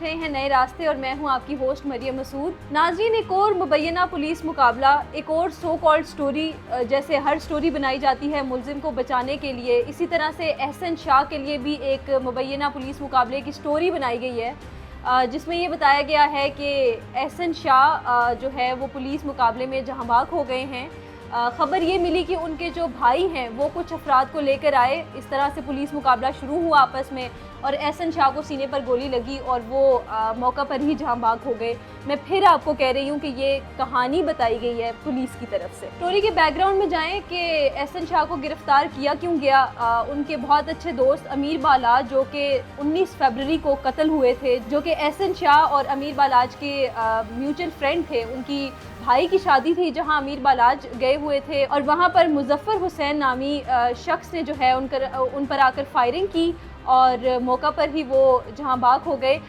रहे हैं नए रास्ते और मैं हूं आपकी होस्ट मरियम मसूद। नाज़रीन, एक और मुबैना पुलिस मुकाबला, एक और सो कॉल्ड स्टोरी, जैसे हर स्टोरी बनाई जाती है मुलजिम को बचाने के लिए, इसी तरह से एहसन शाह के लिए भी एक मुबैना पुलिस मुकाबले की स्टोरी बनाई गई है, जिसमें ये बताया गया है कि एहसन शाह जो है वो पुलिस मुकाबले में जहां बाग हो गए हैं। ख़बर ये मिली कि उनके जो भाई हैं वो कुछ अफराद को लेकर आए, इस तरह से पुलिस मुकाबला शुरू हुआ आपस में और एहसन शाह को सीने पर गोली लगी और वो मौका पर ही जहां बाग हो गए। मैं फिर आपको कह रही हूँ कि ये कहानी बताई गई है पुलिस की तरफ से। स्टोरी के बैकग्राउंड में जाएं कि एहसन शाह को गिरफ्तार किया क्यों गया। उनके बहुत अच्छे दोस्त अमीर बालाज जो कि 19 फरवरी को कत्ल हुए थे, जो कि एहसन शाह और अमीर बालाज के म्यूचुअल फ्रेंड थे, उनकी भाई की शादी थी जहां अमीर बालाज गए हुए थे और वहां पर मुजफ्फर हुसैन नामी शख्स ने जो है उन पर आकर फायरिंग की और मौका पर ही वो जहां बाग हो गए।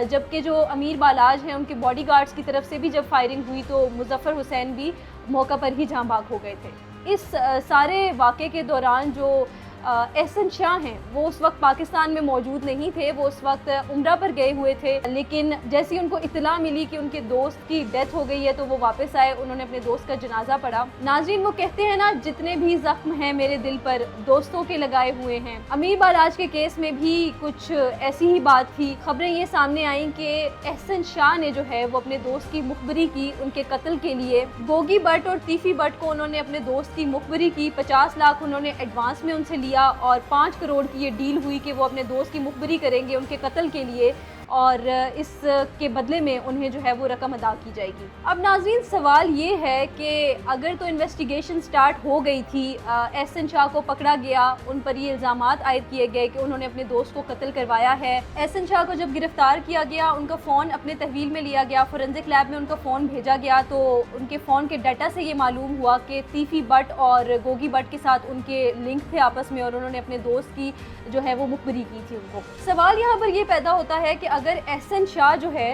जबकि जो अमीर बालाज हैं उनके बॉडीगार्ड्स की तरफ से भी जब फायरिंग हुई तो मुजफ्फर हुसैन भी मौका पर ही जहां बाग हो गए थे। इस सारे वाक़े के दौरान जो एहसन शाह हैं वो उस वक्त पाकिस्तान में मौजूद नहीं थे, वो उस वक्त उम्रा पर गए हुए थे। लेकिन जैसे उनको इत्तला मिली कि उनके दोस्त की डेथ हो गई है तो वो वापस आए, उन्होंने अपने दोस्त का जनाजा पढ़ा। नाज़रीन, वो कहते हैं ना, जितने भी जख्म हैं मेरे दिल पर दोस्तों के लगाए हुए हैं। अमीर बालाज के केस में भी कुछ ऐसी ही बात थी। खबरें ये सामने आई कि एहसन शाह ने जो है वो अपने दोस्त की मुखबरी की उनके कत्ल के लिए। गोगी भट्ट और तीफी भट्ट को उन्होंने अपने दोस्त की मुखबरी की, 50 लाख उन्होंने एडवांस में उनसे और 5 करोड़ की ये डील हुई कि वो अपने दोस्त की मुखबरी करेंगे उनके कत्ल के लिए और इसके बदले में उन्हें जो है वो रकम अदा की जाएगी। अब नाज़रीन, सवाल ये है कि अगर तो इन्वेस्टिगेशन स्टार्ट हो गई थी, एहसन शाह को पकड़ा गया, उन पर ये इल्ज़ामात आयद किए गए कि उन्होंने अपने दोस्त को कत्ल करवाया है। एहसन शाह को जब गिरफ्तार किया गया, उनका फ़ोन अपने तहवील में लिया गया, फोरेंसिक लैब में उनका फ़ोन भेजा गया तो उनके फ़ोन के डाटा से ये मालूम हुआ कि तीफी भट्ट और गोगी भट्ट के साथ उनके लिंक थे आपस में और उन्होंने अपने दोस्त की जो है वो मुखबरी की थी उनको। सवाल यहाँ पर ये पैदा होता है कि अगर एहसन शाह जो है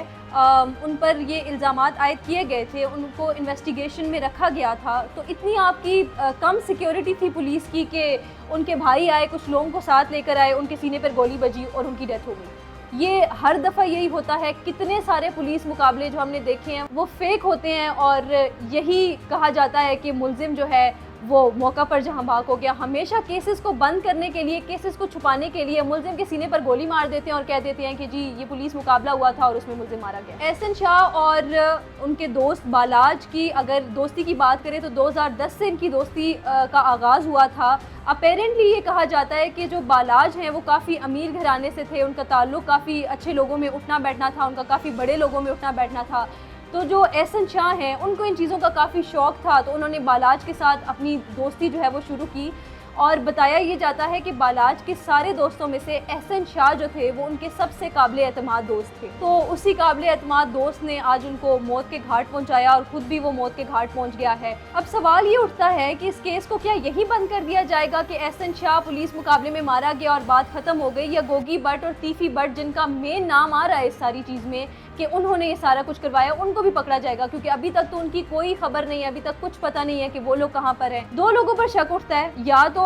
उन पर ये इल्ज़ामात आयद किए गए थे, उनको इन्वेस्टिगेशन में रखा गया था, तो इतनी आपकी कम सिक्योरिटी थी पुलिस की कि उनके भाई आए, कुछ लोगों को साथ लेकर आए, उनके सीने पर गोली बजी और उनकी डेथ हो गई। ये हर दफ़ा यही होता है। कितने सारे पुलिस मुकाबले जो हमने देखे हैं वो फेक होते हैं और यही कहा जाता है कि मुलजिम जो है वो मौका पर जहां बाग हो गया। हमेशा केसेस को बंद करने के लिए, केसेस को छुपाने के लिए मुलजिम के सीने पर गोली मार देते हैं और कह देते हैं कि जी ये पुलिस मुकाबला हुआ था और उसमें मुलजिम मारा गया। एहसन शाह और उनके दोस्त बालाज की अगर दोस्ती की बात करें तो 2010 से इनकी दोस्ती का आगाज़ हुआ था। अपेरेंटली ये कहा जाता है कि जो बालाज हैं वो काफ़ी अमीर घराने से थे, उनका ताल्लुक़ काफ़ी अच्छे लोगों में उठना बैठना था, उनका काफ़ी बड़े लोगों में उठना बैठना था। तो जो एहसन शाह हैं उनको इन चीज़ों का काफ़ी शौक़ था, तो उन्होंने बालाज के साथ अपनी दोस्ती जो है वो शुरू की और बताया ये जाता है कि बालाज के सारे दोस्तों में से एहसन शाह जो थे वो उनके सबसे काबिल एतमाद दोस्त थे। तो उसी काबिल एतमाद दोस्त ने आज उनको मौत के घाट पहुंचाया और ख़ुद भी वो मौत के घाट पहुंच गया है। अब सवाल ये उठता है कि इस केस को क्या यही बंद कर दिया जाएगा कि एहसन शाह पुलिस मुकाबले में मारा गया और बात ख़त्म हो गई, या गोगी भट्ट और तीफी भट्ट जिनका मेन नाम आ रहा है इस सारी चीज़ में कि उन्होंने ये सारा कुछ करवाया, उनको भी पकड़ा जाएगा? क्योंकि अभी तक तो उनकी कोई खबर नहीं है, अभी तक कुछ पता नहीं है कि वो लोग कहाँ पर हैं। दो लोगों पर शक उठता है, या तो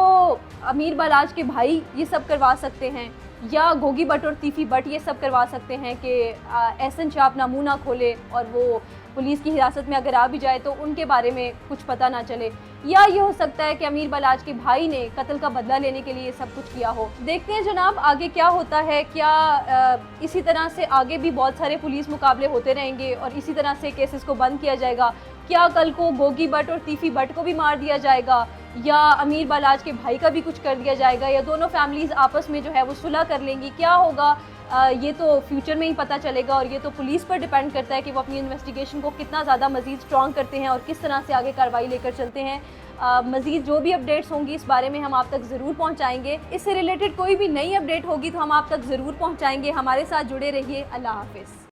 अमीर बालाज के भाई ये सब करवा सकते हैं या गोगी भट्ट और तीफी भट्ट ये सब करवा सकते हैं कि एहसन शाह अपना मुँह ना खोले और वो पुलिस की हिरासत में अगर आ भी जाए तो उनके बारे में कुछ पता ना चले, या ये हो सकता है कि अमीर बालाज के भाई ने कत्ल का बदला लेने के लिए सब कुछ किया हो। देखते हैं जनाब आगे क्या होता है। क्या इसी तरह से आगे भी बहुत सारे पुलिस मुकाबले होते रहेंगे और इसी तरह से केसेस को बंद किया जाएगा? क्या कल को गोगी भट्ट और तीफी भट्ट को भी मार दिया जाएगा, या अमीर बालाज के भाई का भी कुछ कर दिया जाएगा, या दोनों फैमिलीज़ आपस में जो है वो सुलह कर लेंगी? क्या होगा ये तो फ्यूचर में ही पता चलेगा और ये तो पुलिस पर डिपेंड करता है कि वो अपनी इन्वेस्टिगेशन को कितना ज़्यादा मज़ीद स्ट्रॉन्ग करते हैं और किस तरह से आगे कार्रवाई लेकर चलते हैं। मज़ीद जो भी अपडेट्स होंगी इस बारे में हम आप तक ज़रूर पहुंचाएंगे। इससे रिलेटेड कोई भी नई अपडेट होगी तो हम आप तक ज़रूर पहुंचाएंगे। हमारे साथ जुड़े रहिए। अल्लाह हाफ़िज़।